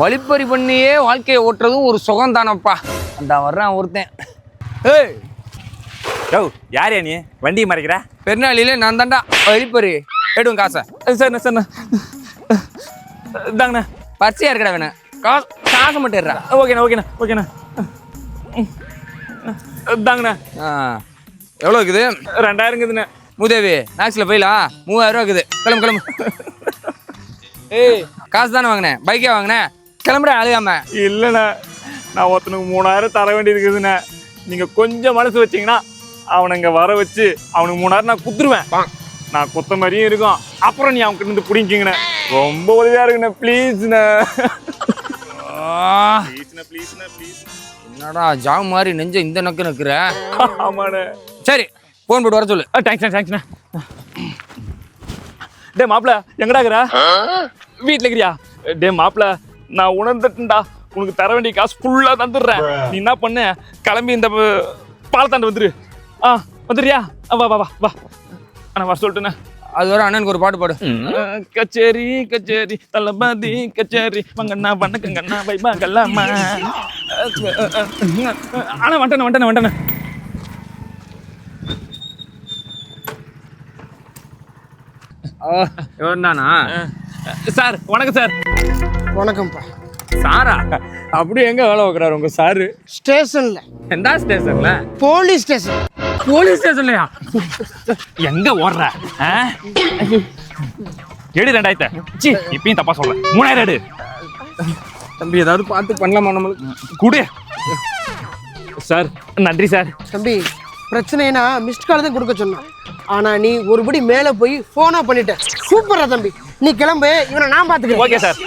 வழிப்பறி பண்ணியே வாழ்க்கையை ஓட்டுறதும் ஒரு சுகம் தானப்பா. அந்த வர்றான் ஒருத்தன். ஏய் யோ யாரையா நீ வண்டியை மறைக்கிற? பெருநாளிலே நான் தாண்டா வழிப்பறி. எடுங்க காசை. சரிண்ணா சரிண்ணா இதாங்கண்ணா. பச்சையா இருக்கடா வேணா காசை மட்டும் எடுறா. ஓகேண்ணா ஓகேண்ணா ஓகேண்ணா இதாங்கண்ணா. எவ்வளோ இருக்குது? 2000 இருக்குதுண்ணே. மூதேவி மேக்ஸில் போயிலாம் 3000 இருக்குது. கிளம்பு கிளம்பு. ஏய் காசு தானே வாங்கினேன், பைக்கே வாங்கினேன். கிளம்புற அழுகாம. இல்லைண்ணா நான் ஒருத்தனுக்கு 3000 தர வேண்டியது இருக்குதுண்ணே. நீங்கள் கொஞ்சம் மனசு வச்சிங்கன்னா அவனை இங்கே வர வச்சு அவனுக்கு 3000 நான் குத்துருவேன். நான் குத்த மாதிரியும் இருக்கும். அப்புறம் நீ அவன்கிட்ட இருந்து பிடிங்கிங்கண்ணே. ரொம்ப உதவியாக இருக்குண்ணே. ப்ளீஸ்ண்ணே ப்ளீஸ்ண்ணே ப்ளீஸ். என்னடா ஜாம் மாதிரி நெஞ்ச இந்த நக்கு நக்குற? ஆமாண்ணே. சரி ஃபோன் போட்டு வர சொல்லு. தேங்க்ஸ்ண்ணே. டே மாப்பிள்ள எங்கடா இருக்கிற? வீட்டில் இருக்கிறியா? டே மாப்பிள்ள நான் உணர்ந்துட்டேன்டா. உனக்கு தர வேண்டிய காசு ஃபுல்லாக தந்துடுறேன். நீ என்ன பண்ண, கிளம்பி இந்த பாலத்தாண்டு வந்துரு. வந்துடுறியா? வா வா வா வா. அண்ணா வர சொல்லிட்டுண்ணே. அது வர அண்ணனுக்கு ஒரு பாட்டு பாடு. கச்சேரி கச்சேரி தளபதி கச்சேரி மங்கண்ணா வணக்கங்கண்ணா வைமா கல்லாமா. அண்ணா வந்துட்டேண்ணே. எவன்தானா? சார் வணக்கம் சார். வணக்கம்ப்பா. சாரா? அப்படி எங்க வேலை வைக்கிறாரு உங்க சாரு? ஸ்டேஷன்ல. எந்த ஸ்டேஷன்ல? Police station. போலீஸ் ஸ்டேஷன்லயா? எங்க ஓடுற? எடு 2000. சி இப்பயும் தப்பா சொல்றேன். 3000 எடு. தம்பி ஏதாவது பார்த்து பண்ணலாமா நம்மளுக்கு? கூடு சார். நன்றி சார். தம்பி பிரச்சனைனா மிஸ்ட் கால் தான் கொடுக்க சொன்னான். ஆனா நீ ஒருபடி மேல போய் போனா பண்ணிட்ட. சூப்பரா தம்பி. நீ கிளம்பு, இவனை நான் பாத்துக்கிறேன். Okay sir.